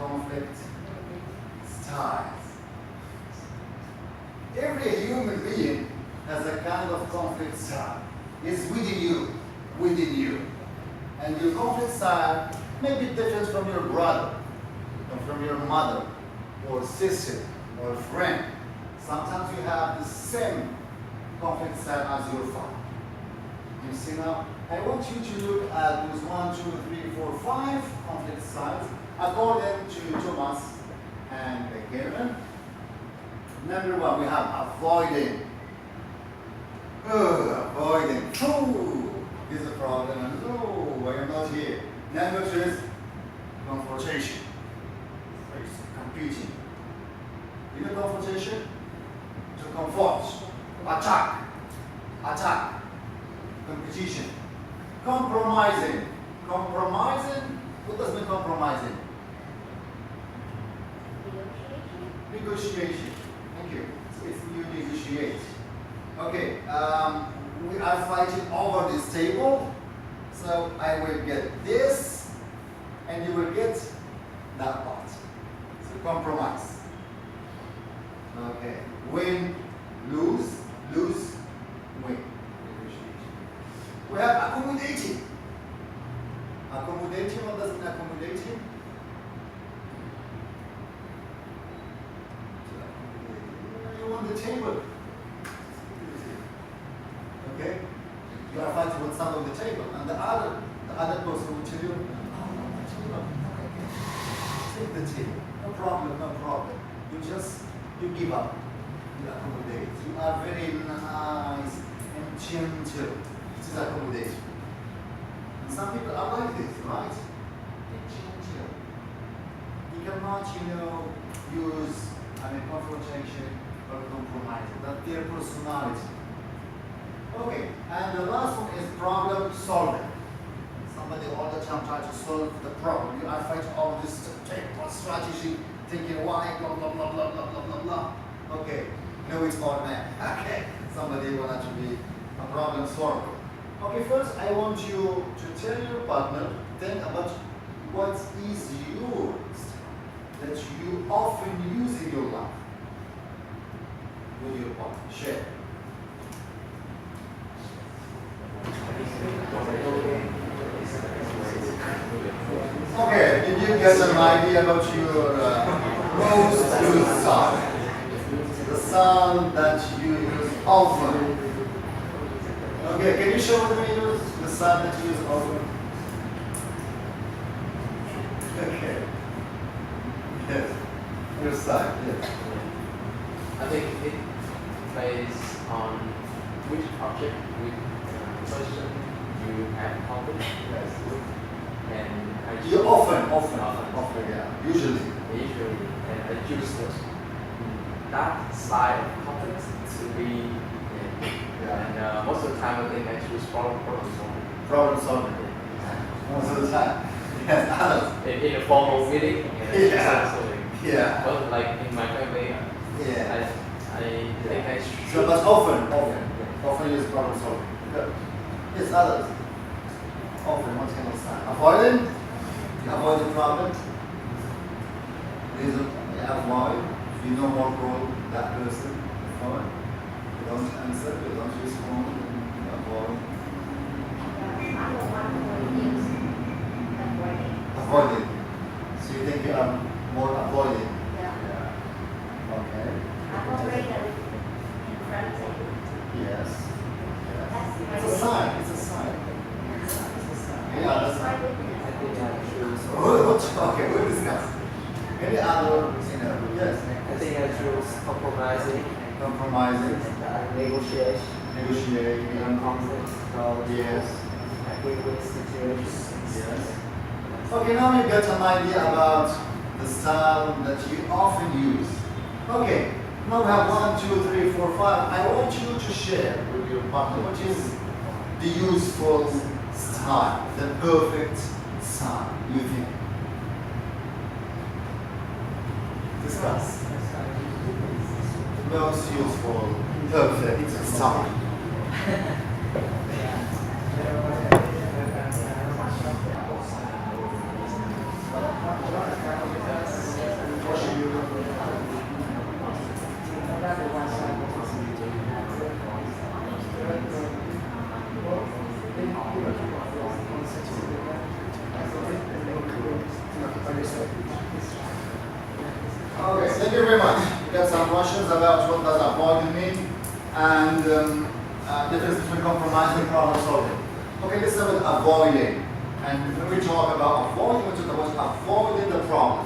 conflict styles. Every human being has a kind of conflict style. It's within you, within you. And your conflict style may be different from your brother, or from your mother, or sister, or friend. Sometimes you have the same conflict style as your father. You see now? I want you to look at those 1, 2, 3, 4, 5 conflict styles according to Thomas and Beckman. Number 1, we have avoiding. Avoiding. Oh, this is a problem. No, I am not here. Number 2 is confrontation. It's competing. You know confrontation? To confront, attack, competition. Compromising. Compromising? What does mean compromising? Negotiation. Thank you. So it's you negotiate. Okay, we are fighting over this table. So I will get this, and you will get that part. So compromise. Okay. Win, lose, lose, win. We have accommodating. Accommodating, what does it mean accommodating? You want the table. Okay? You are fighting with some of the table, and the other person will tell you, oh, no, the table. Okay. Take the table. No problem, no problem. You give up. You accommodate. You are very nice and gentle. This is accommodation. And some people are like this, right? They're gentle. You cannot, use confrontation or compromise. That's their personality. Okay, and the last one is problem solving. Somebody all the time tries to solve the problem. You are fighting all this technical strategy, thinking why, blah, blah, blah, blah, blah, blah, blah, blah. Okay, no, it's all man. Okay, somebody will have to be a problem solver. Okay, first I want you to tell your partner, think about what is yours that you often use in your life with your partner. Share. Okay, did you get an idea about your most used sound? The sound that you use often. Okay, can you show me the sound that you use often? Okay. Yes. Your side, yes. I think it based on which object, which person you have confidence with, and I You often, yeah. Usually. and I choose that side of confidence to be and most of the time I think I choose problem solving. Problem solving. Most of the time. Yes, In a formal meeting, Yeah. solving. Yeah. But like in my family, Yeah. I think I So, should. but often use problem solving. Good. Yes, others. Often, what kind of sign? Avoiding? Avoid the problem. Reason, avoid. You no more call that person. Avoid. You don't answer, you don't respond. Avoid. Avoiding. So you think you are more avoiding? Okay. Yes. It's a sign. It's a sign. Yeah, that's I think I choose. Okay, we'll discuss. Any other, yes, I think I choose compromising, compromising, negotiation, negotiating, conflict, yes, win-win situations. yes. Okay, now we got an idea about the style that you often use. Okay, now we have 1, 2, 3, 4, 5. I want you to share with your partner what is the useful style, the perfect style you think. Discuss. Most useful, perfect style. Thank you very much. We got some questions about what does avoiding mean and difference between compromising and problem solving. Okay, let's start with avoiding. And when we talk about avoiding, we talk about avoiding the problem.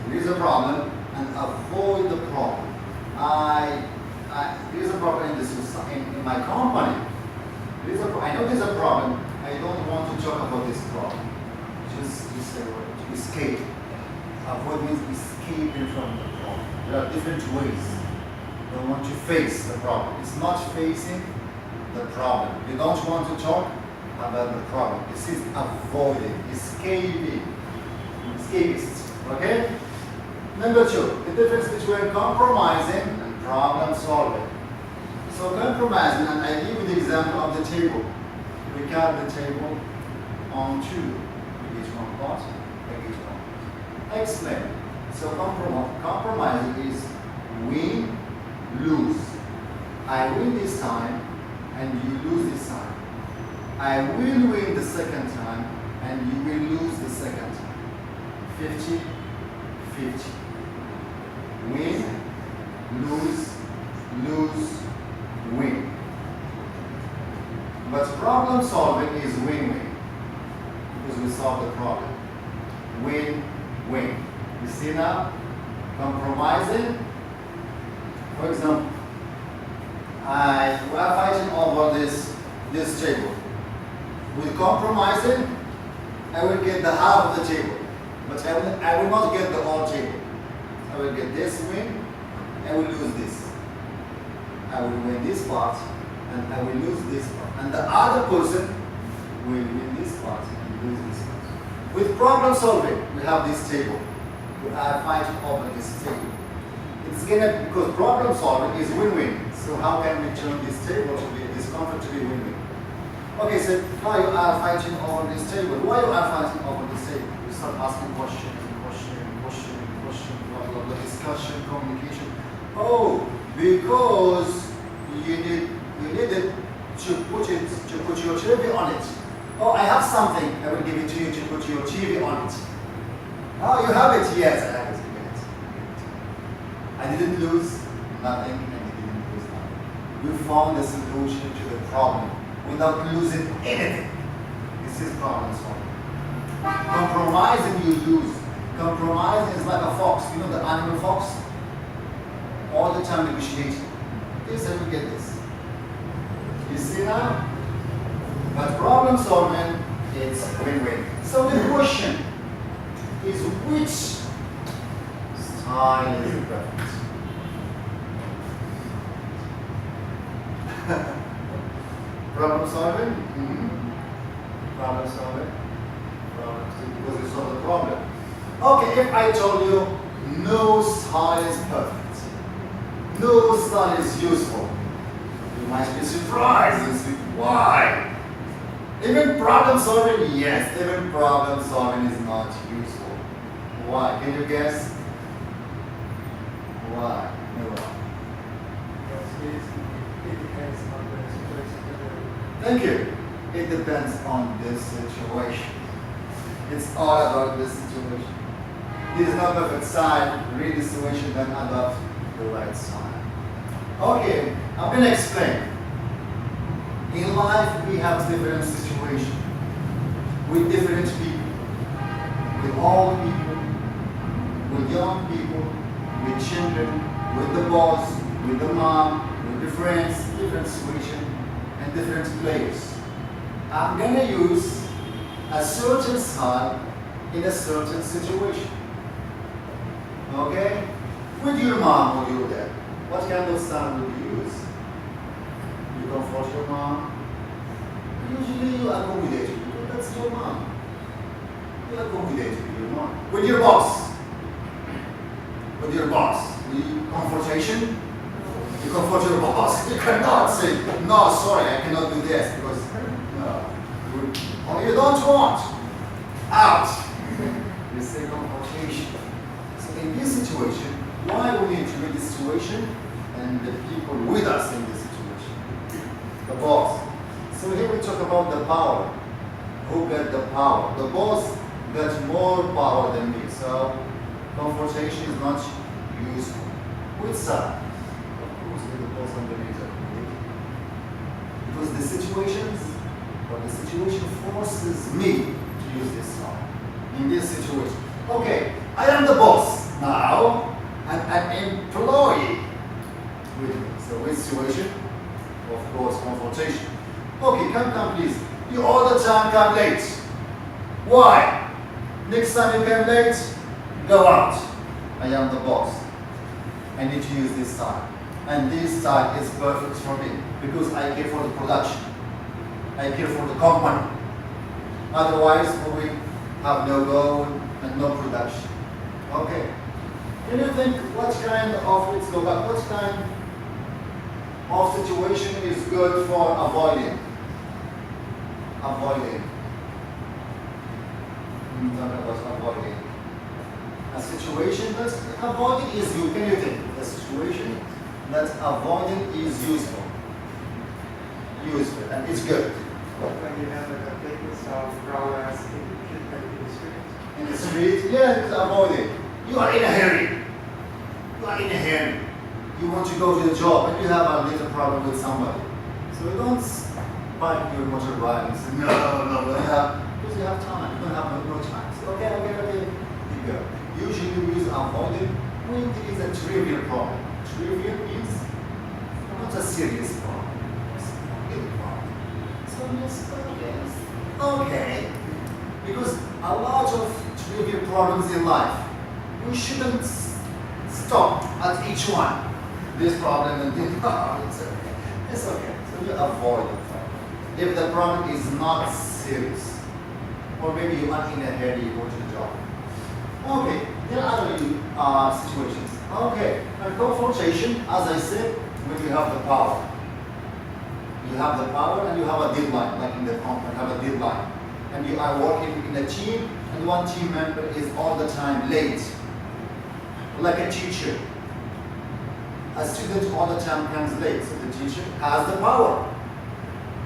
There is a problem and avoid the problem. There is a problem in in my company. I know there's a problem. I don't want to talk about this problem. Just to escape. Avoid means escaping from the problem. There are different ways. You don't want to face the problem. It's not facing the problem. You don't want to talk about the problem. This is avoiding, escaping. Escapist. Okay? Number two, the difference between compromising and problem solving. So compromising, and I give you the example of the table. We cut the table on two. We each one part, take each one. I explain. So compromising is win, lose. I win this time, and you lose this time. I will win the second time, and you will lose the second time. 50-50. Win, lose, lose, win. But problem solving is win-win, because we solve the problem. Win-win. You see now? Compromising. For example, we are fighting over this table. With compromising, I will get the half of the table, but I will not get the whole table. I will get this win, I will lose this. I will win this part, and I will lose this part. And the other person will win this part and lose this part. With problem solving, we have this table. We are fighting over this table. It's gonna, because problem solving is win-win. So how can we turn this table to be, this conflict to be win-win? Okay, so now you are fighting over this table. Why you are fighting over this table? You start asking question, blah, blah, blah, discussion, communication. Oh, because you needed to put your TV on it. Oh, I have something. I will give it to you to put your TV on it. Oh, you have it? Yes, I have it. Yes. I didn't lose nothing, and you didn't lose nothing. You found a solution to the problem without losing anything. This is problem solving. Compromising, you lose. Compromising is like a fox. You know the animal fox? All the time negotiating. This and you get this. You see now? But problem solving, it's win-win. So the question is, which style is perfect? Problem solving? Mm-hmm. Problem solving? Because you solve the problem. Okay, if I told you no style is perfect, no style is useful, you might be surprised and say, why? Even problem solving, yes, even problem solving is not useful. Why? Can you guess? Why? No. It depends on the situation. Thank you. It depends on the situation. It's all about the situation. This is not perfect side, read the situation, then adopt the right side. Okay, I'm going to explain. In life, we have different situations with different people, with old people, with young people, with children, with the boss, with the mom, with the friends, different situations and different players. I'm going to use a certain style in a certain situation. Okay? With your mom or your dad, what kind of style will you use? You comfort your mom. Usually you accommodate her because that's your mom. You accommodate your mom. With your boss. With your boss. Confrontation. You comfort your boss. You cannot say, no, sorry, I cannot do this because no. Or you don't want. Out. You say confrontation. So in this situation, why we need to read the situation and the people with us in this situation? The boss. So here we talk about the power. Who got the power? The boss got more power than me. So confrontation is not useful. Which side? Of course, with the boss on the laser. Because the situations, or the situation forces me to use this side. In this situation. Okay, I am the boss. Now, I'm an employee. With me. So which situation? Of course, confrontation. Okay, come please. You all the time come late. Why? Next time you come late, go out. I am the boss. I need to use this time. And this time is perfect for me because I care for the production. I care for the company. Otherwise, we have no goal and no production. Okay. Can you think what kind of, let's go back, what kind of situation is good for avoiding? Avoiding. Talking about avoiding. A situation that avoiding is you. Can you think? A situation that avoiding is useful. Useful and it's good. When you have a thickness of growers in the street. In the street, yeah, it's avoiding. You are in a hurry. You are in a hurry. You want to go to the job and you have a little problem with somebody. So you don't park your motorbike and say, no, because you have time. You don't have no time. So, okay, you go. Usually we use avoiding when it is a trivial problem. Trivial means not a serious problem. It's a real problem. So yes, okay. Because a lot of trivial problems in life, we shouldn't stop at each one. This problem and this problem, it's okay. It's okay. So you avoid it. If the problem is not serious, or maybe you are in a hurry, you go to the job. Okay, there are other situations. Okay, and confrontation, as I said, when you have the power. You have the power and you have a deadline, like in the company, you have a deadline. And you are working in a team, and one team member is all the time late. Like a teacher. A student all the time comes late, so the teacher has the power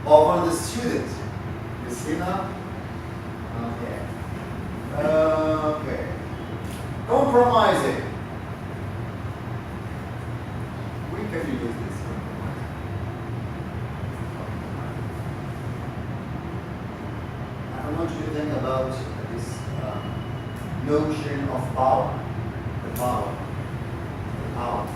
over the student. You see now? Okay. Okay. Compromising. When can you use this? I want you to think about this notion of power. The power. The power.